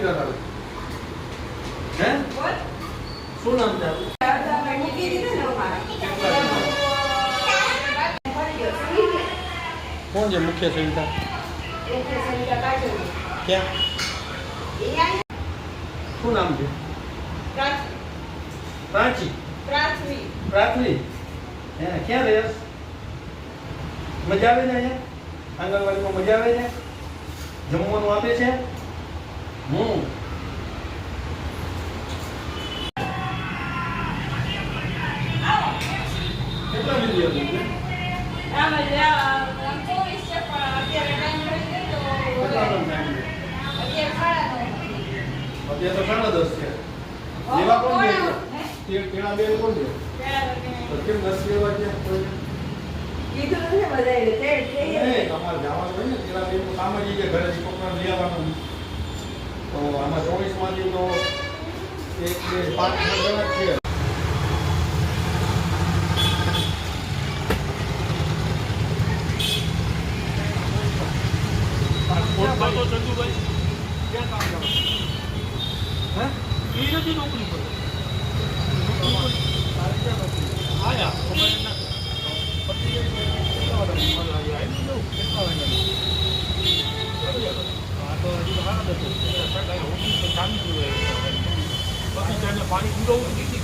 દીકરા તારું હે બોલ શું નામ છે તમે મૂકી દીધું ને મારા કોણ છે મુખ્ય સંહિતા ક્યાં શું નામ છે પ્રાચી પ્રાથવી હે ક્યાં રહે મજા આવે છે અહીંયા આંગણવાડીમાં મજા આવે છે જમવાનું આપે છે કેટલા વિદ્યાર્થી અત્યારે તો 10:30 છે લેવા કોણ છે કેળા બેન કોણ છે તો કેમ નથી લેવા છે કોઈ કીધું નથી બધાએ નહીં તમારે જવાનું હોય ને કેળા બેન નું કામ જ છે ઘરેથી પકડ લઈ આવવાનું તો આમાં 24 માંથી તો 1 2 5 જણા છે તો ચંદુભાઈ ક્યાં કામ કરો હે એ નથી નોકરી પર આયા મોબાઈલ ના પછી કેટલા પાણી પીવું નથી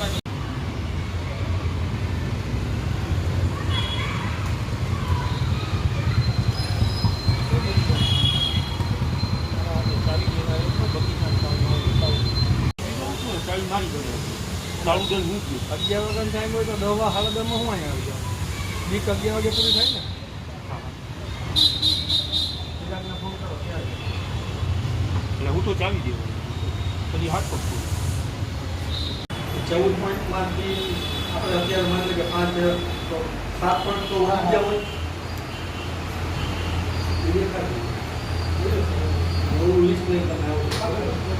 કાઢી મારી ગયો ચાલુ દન હું 11 વાગ્યાનો ટાઈમ હોય તો 10 વાગ્યા 10:30 માં હું અહીંયા આવી જાઉં બીક 11 વાગે પૂરી થાય ને ફોન કરો ત્યારે એટલે હું તો ચાલી દઉં પછી હાથ પકડું 14 પોઈન્ટમાંથી આપણે અત્યારે માની કે 5 તો 7 પોઈન્ટ તો ઉડી ગયા હોય લિસ્ટ નહીં બનાવ્યું